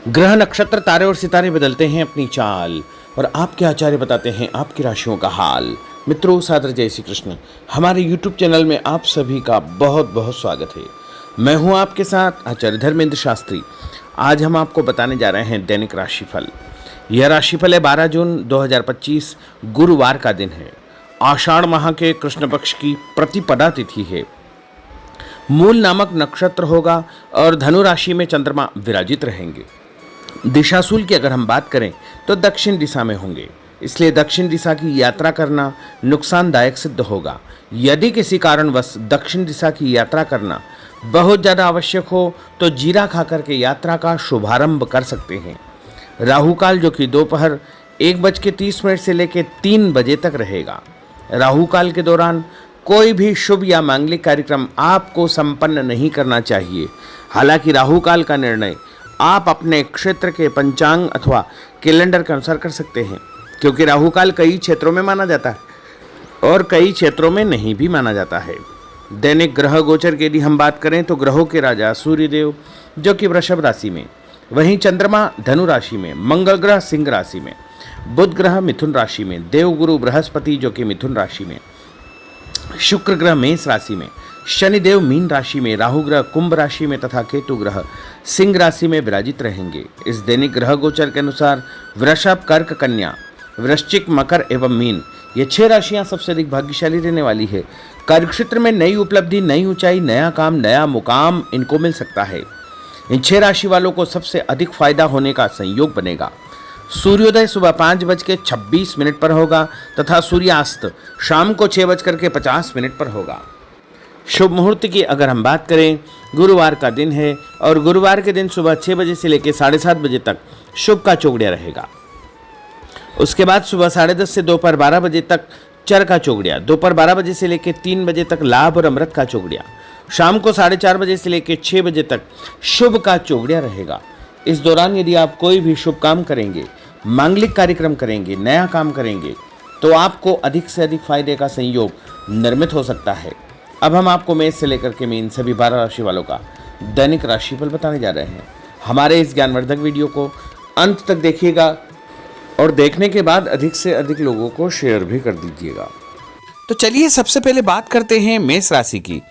ग्रह नक्षत्र तारे और सितारे बदलते हैं अपनी चाल और आपके आचार्य बताते हैं आपकी राशियों का हाल। मित्रों, सादर जय श्री कृष्ण। हमारे YouTube चैनल में आप सभी का बहुत बहुत स्वागत है। मैं हूं आपके साथ आचार्य धर्मेंद्र शास्त्री। आज हम आपको बताने जा रहे हैं दैनिक राशिफल। यह राशिफल है 12 जून 2025 गुरुवार का दिन है। आषाढ़ माह के कृष्ण पक्ष की प्रतिपदा तिथि है। मूल नामक नक्षत्र होगा और धनु राशि में चंद्रमा विराजित रहेंगे। दिशाशूल की अगर हम बात करें तो दक्षिण दिशा में होंगे, इसलिए दक्षिण दिशा की यात्रा करना नुकसानदायक सिद्ध होगा। यदि किसी कारणवश दक्षिण दिशा की यात्रा करना बहुत ज़्यादा आवश्यक हो तो जीरा खाकर के यात्रा का शुभारंभ कर सकते हैं। राहु काल जो कि दोपहर 1:30 से लेकर 3 बजे तक रहेगा। राहु काल के दौरान कोई भी शुभ या मांगलिक कार्यक्रम आपको संपन्न नहीं करना चाहिए। हालांकि राहु काल का निर्णय आप अपने क्षेत्र के पंचांग अथवा कैलेंडर के अनुसार कर सकते हैं, क्योंकि राहु काल कई क्षेत्रों में माना जाता है और कई क्षेत्रों में नहीं भी माना जाता है। दैनिक ग्रह गोचर की यदि हम बात करें तो ग्रहों के राजा सूर्यदेव जो कि वृषभ राशि में, वहीं चंद्रमा धनु राशि में, मंगल ग्रह सिंह राशि में, बुध ग्रह मिथुन राशि में, देवगुरु बृहस्पति जो कि मिथुन राशि में, शुक्र ग्रह मेष राशि में, शनिदेव मीन राशि में, राहु ग्रह कुंभ राशि में तथा केतु ग्रह सिंह राशि में विराजित रहेंगे। इस दैनिक ग्रह गोचर के अनुसार वृषभ, कर्क, कन्या, वृश्चिक, मकर एवं मीन ये 6 राशियां सबसे अधिक भाग्यशाली रहने वाली है। कार्यक्षेत्र में नई उपलब्धि, नई ऊंचाई, नया काम, नया मुकाम इनको मिल सकता है। इन 6 राशि वालों को सबसे अधिक फायदा होने का संयोग बनेगा। सूर्योदय सुबह 5:26 पर होगा तथा सूर्यास्त शाम को 6:50 पर होगा। शुभ मुहूर्त की अगर हम बात करें, गुरुवार का दिन है और गुरुवार के दिन सुबह 6 बजे से लेकर 7:30 बजे तक शुभ का चौगड़िया रहेगा। उसके बाद सुबह 10:30 से दोपहर 12 बजे तक चर का चौगड़िया, दोपहर 12 बजे से लेकर 3 बजे तक लाभ और अमृत का चौगड़िया, शाम को 4:30 बजे से लेकर 6 बजे तक शुभ का चौगड़िया रहेगा। इस दौरान यदि आप कोई भी शुभ काम करेंगे, मांगलिक कार्यक्रम करेंगे, नया काम करेंगे तो आपको अधिक से अधिक फायदे का संयोग निर्मित हो सकता है। अब हम आपको मेष से लेकर के मीन सभी 12 राशि वालों का दैनिक राशिफल बताने जा रहे हैं। हमारे इस ज्ञानवर्धक वीडियो को अंत तक देखिएगा और देखने के बाद अधिक से अधिक लोगों को शेयर भी कर दीजिएगा। तो चलिए सबसे पहले बात करते हैं मेष राशि की।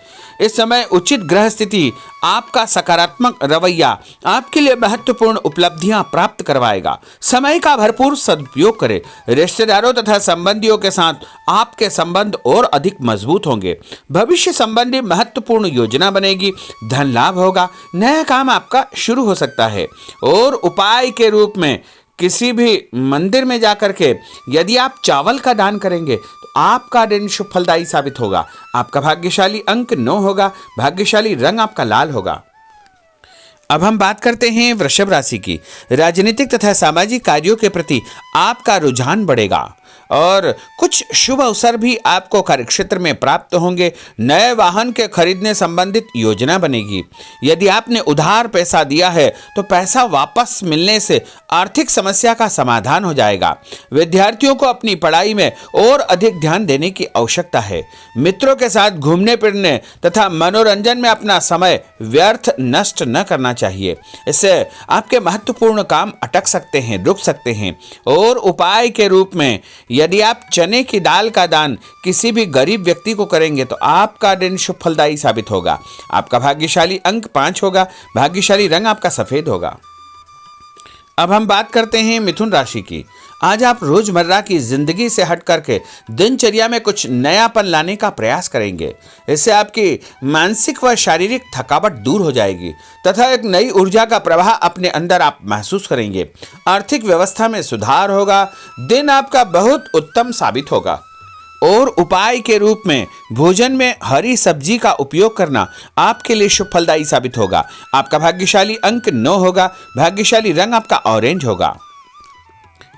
इस समय उचित ग्रह स्थिति आपका सकारात्मक रवैया आपके लिए महत्वपूर्ण उपलब्धियां प्राप्त करवाएगा। समय का भरपूर सदुपयोग करें। रिश्तेदारों तथा संबंधियों के साथ आपके संबंध और अधिक मजबूत होंगे। भविष्य संबंधी महत्वपूर्ण योजना बनेगी। धन लाभ होगा। नया काम आपका शुरू हो सकता है। और उपाय के रूप में किसी भी मंदिर में जाकर के यदि आप चावल का दान करेंगे तो आपका दिन शुभ फलदायी साबित होगा। आपका भाग्यशाली अंक 9 होगा। भाग्यशाली रंग आपका लाल होगा। अब हम बात करते हैं वृषभ राशि की। राजनीतिक तथा सामाजिक कार्यों के प्रति आपका रुझान बढ़ेगा और कुछ शुभ अवसर भी आपको कार्यक्षेत्र में प्राप्त होंगे। नए वाहन के खरीदने संबंधित योजना बनेगी। यदि आपने उधार पैसा दिया है तो पैसा वापस मिलने से आर्थिक समस्या का समाधान हो जाएगा। विद्यार्थियों को अपनी पढ़ाई में और अधिक ध्यान देने की आवश्यकता है। मित्रों के साथ घूमने फिरने तथा मनोरंजन में अपना समय व्यर्थ नष्ट न करना चाहिए। इससे आपके महत्वपूर्ण काम अटक सकते हैं, रुक सकते हैं। और उपाय के रूप में यदि आप चने की दाल का दान किसी भी गरीब व्यक्ति को करेंगे तो आपका दिन शुभ फलदायी साबित होगा। आपका भाग्यशाली अंक 5 होगा। भाग्यशाली रंग आपका सफेद होगा। अब हम बात करते हैं मिथुन राशि की। आज आप रोजमर्रा की जिंदगी से हट करके दिनचर्या में कुछ नयापन लाने का प्रयास करेंगे। इससे आपकी मानसिक व शारीरिक थकावट दूर हो जाएगी तथा एक नई ऊर्जा का प्रवाह अपने अंदर आप महसूस करेंगे। आर्थिक व्यवस्था में सुधार होगा। दिन आपका बहुत उत्तम साबित होगा। और उपाय के रूप में भोजन में हरी सब्जी का उपयोग करना आपके लिए शुभ फलदायी साबित होगा। आपका भाग्यशाली अंक 9 होगा। भाग्यशाली रंग आपका ऑरेंज होगा।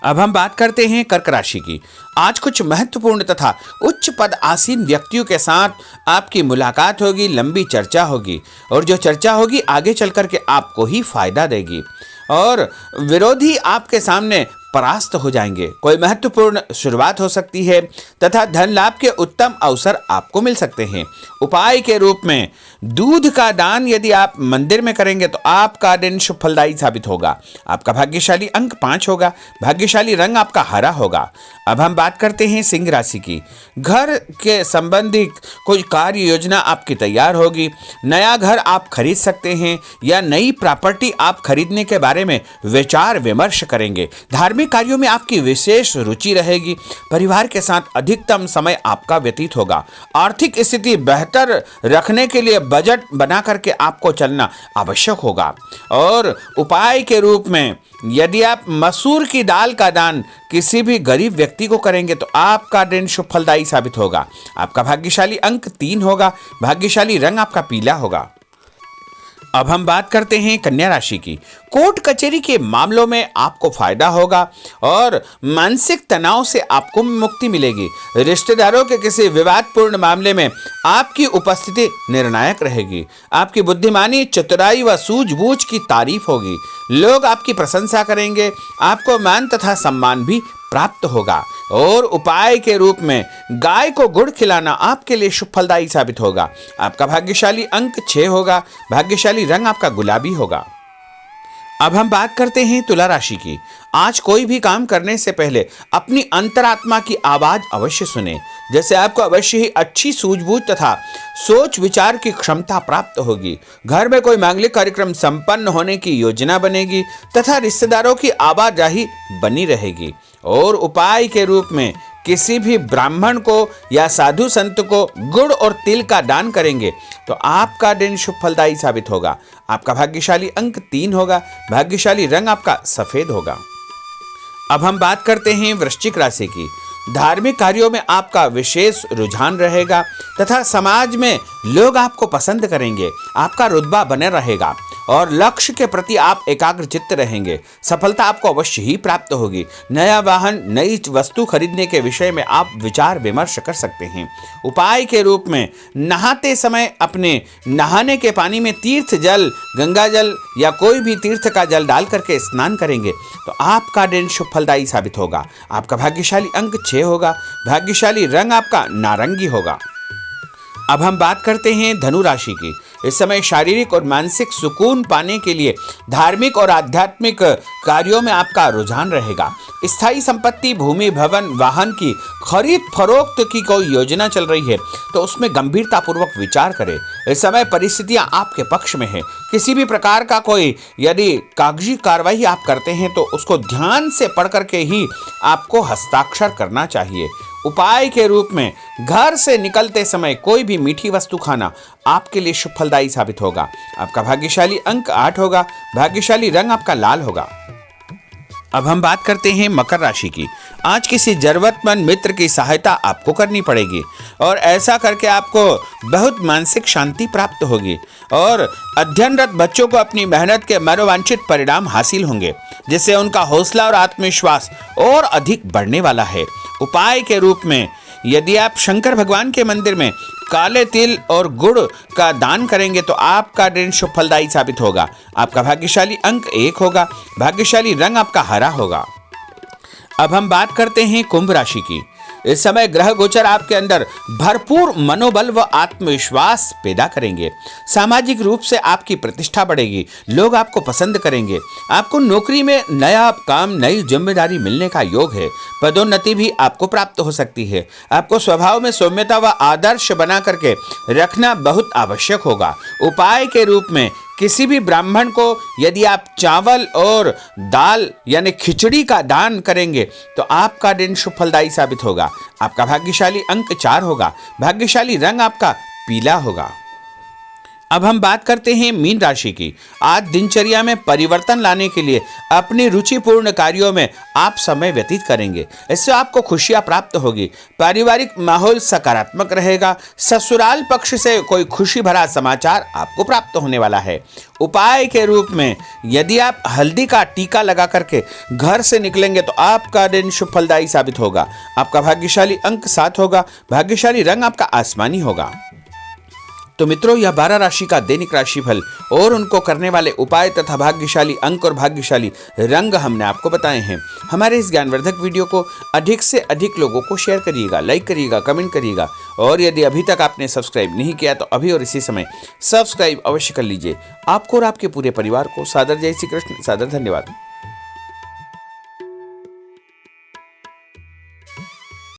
अब हम बात करते हैं कर्क राशि की। आज कुछ महत्वपूर्ण तथा उच्च पद आसीन व्यक्तियों के साथ आपकी मुलाकात होगी। लंबी चर्चा होगी और जो चर्चा होगी आगे चल करके आपको ही फायदा देगी और विरोधी आपके सामने परास्त हो जाएंगे। कोई महत्वपूर्ण शुरुआत हो सकती है तथा धन लाभ के उत्तम अवसर आपको मिल सकते हैं। उपाय के रूप में दूध का दान यदि आप मंदिर में करेंगे तो आपका दिन शुभ फलदायी साबित होगा। आपका भाग्यशाली अंक 5 होगा। भाग्यशाली रंग आपका हरा होगा। अब हम बात करते हैं सिंह राशि की। घर के संबंधी कोई कार्य योजना आपकी तैयार होगी। नया घर आप खरीद सकते हैं या नई प्रॉपर्टी आप खरीदने के बारे में विचार विमर्श करेंगे। धार्मिक कार्यों में आपकी विशेष रुचि रहेगी। परिवार के साथ अधिकतम समय आपका व्यतीत होगा। आर्थिक स्थिति बेहतर रखने के लिए बजट बना करके आपको चलना आवश्यक होगा। और उपाय के रूप में यदि आप मसूर की दाल का दान किसी भी गरीब व्यक्ति को करेंगे तो आपका दिन शुभ फलदायी साबित होगा। आपका भाग्यशाली अंक 3 होगा। भाग्यशाली रंग आपका पीला होगा। अब हम बात करते हैं कन्या राशि की। कोर्ट कचहरी के मामलों में आपको फायदा होगा और मानसिक तनाव से आपको मुक्ति मिलेगी। रिश्तेदारों के किसी विवादपूर्ण मामले में आपकी उपस्थिति निर्णायक रहेगी। आपकी बुद्धिमानी, चतुराई व सूझबूझ की तारीफ होगी। लोग आपकी प्रशंसा करेंगे। आपको मान तथा सम्मान भी प्राप्त होगा। और उपाय के रूप में गाय को गुड़ खिलाना आपके लिए शुभ फलदायी साबित होगा। आपका भाग्यशाली अंक 6 होगा। भाग्यशाली रंग आपका गुलाबी होगा। अब हम बात करते हैं तुला राशि की। आज कोई भी काम करने से पहले अपनी अंतरात्मा की आवाज अवश्य सुने। जैसे आपको अवश्य ही अच्छी सूझबूझ तथा सोच विचार की क्षमता प्राप्त होगी। घर में कोई मांगलिक कार्यक्रम संपन्न होने की योजना बनेगी तथा रिश्तेदारों की आवाजाही बनी रहेगी। और उपाय के रूप में किसी भी ब्राह्मण को या साधु संत को गुड़ और तिल का दान करेंगे तो आपका दिन शुभ फलदायी साबित होगा। आपका भाग्यशाली अंक 3 होगा। भाग्यशाली रंग आपका सफेद होगा। अब हम बात करते हैं वृश्चिक राशि की। धार्मिक कार्यों में आपका विशेष रुझान रहेगा तथा समाज में लोग आपको पसंद करेंगे। आपका रुतबा बने रहेगा और लक्ष्य के प्रति आप एकाग्रचित्त रहेंगे। सफलता आपको अवश्य ही प्राप्त होगी। नया वाहन, नई वस्तु खरीदने के विषय में आप विचार विमर्श कर सकते हैं। उपाय के रूप में नहाते समय अपने नहाने के पानी में तीर्थ जल, गंगा जल या कोई भी तीर्थ का जल डाल करके स्नान करेंगे तो आपका दिन शुभ फलदायी साबित होगा। आपका भाग्यशाली अंक 6 होगा। भाग्यशाली रंग आपका नारंगी होगा। अब हम बात करते हैं धनु राशि की। इस समय शारीरिक और मानसिक सुकून पाने के लिए धार्मिक और आध्यात्मिक कार्यों में आपका रुझान रहेगा। स्थायी संपत्ति, भूमि, भवन, वाहन की खरीद फरोख्त की कोई योजना चल रही है तो उसमें गंभीरता पूर्वक विचार करें। इस समय परिस्थितियां आपके पक्ष में है। किसी भी प्रकार का कोई यदि कागजी कार्रवाई आप करते हैं तो उसको ध्यान से पढ़ करके ही आपको हस्ताक्षर करना चाहिए। उपाय के रूप में घर से निकलते समय कोई भी मीठी वस्तु खाना आपके लिए शुभ फलदायी साबित होगा। आपका भाग्यशाली अंक 8 होगा। भाग्यशाली रंग आपका लाल होगा। अब हम बात करते हैं मकर राशि की। आज किसी जरूरतमंद मित्र की सहायता आपको करनी पड़ेगी और ऐसा करके आपको बहुत मानसिक शांति प्राप्त होगी और अध्ययनरत बच्चों को अपनी मेहनत के मनोवांछित परिणाम हासिल होंगे, जिससे उनका हौसला और आत्मविश्वास और अधिक बढ़ने वाला है। उपाय के रूप में यदि आप शंकर भगवान के मंदिर में काले तिल और गुड़ का दान करेंगे तो आपका दिन शुभ फलदायी साबित होगा। आपका भाग्यशाली अंक 1 होगा। भाग्यशाली रंग आपका हरा होगा। अब हम बात करते हैं कुंभ राशि की। इस समय ग्रह गोचर आपके अंदर भरपूर मनोबल व आत्मविश्वास पैदा करेंगे। सामाजिक रूप से आपकी प्रतिष्ठा बढ़ेगी। लोग आपको पसंद करेंगे। आपको नौकरी में नया काम, नई जिम्मेदारी मिलने का योग है। पदोन्नति भी आपको प्राप्त हो सकती है। आपको स्वभाव में सौम्यता व आदर्श बना करके रखना बहुत आवश्यक होगा। उपाय के रूप में किसी भी ब्राह्मण को यदि आप चावल और दाल यानी खिचड़ी का दान करेंगे तो आपका दिन शुभ फलदायी साबित होगा। आपका भाग्यशाली अंक 4 होगा। भाग्यशाली रंग आपका पीला होगा। अब हम बात करते हैं मीन राशि की। आज दिनचर्या में परिवर्तन लाने के लिए अपनी रुचिपूर्ण कार्यों में आप समय व्यतीत करेंगे। इससे आपको खुशियां प्राप्त होगी। पारिवारिक माहौल सकारात्मक रहेगा। ससुराल पक्ष से कोई खुशी भरा समाचार आपको प्राप्त होने वाला है। उपाय के रूप में यदि आप हल्दी का टीका लगा करके घर से निकलेंगे तो आपका दिन शुभ फलदायी साबित होगा। आपका भाग्यशाली अंक 7 होगा। भाग्यशाली रंग आपका आसमानी होगा। तो मित्रों, यह 12 राशि का दैनिक राशिफल और उनको करने वाले उपाय तथा भाग्यशाली अंक और भाग्यशाली रंग हमने आपको बताए हैं। हमारे इस ज्ञानवर्धक वीडियो को अधिक से अधिक लोगों को शेयर करिएगा, लाइक करिएगा, कमेंट करिएगा, और यदि अभी तक आपने सब्सक्राइब नहीं किया तो अभी और इसी समय सब्सक्राइब अवश्य कर लीजिए। आपको और आपके पूरे परिवार को सादर जय श्री कृष्ण, सादर धन्यवाद।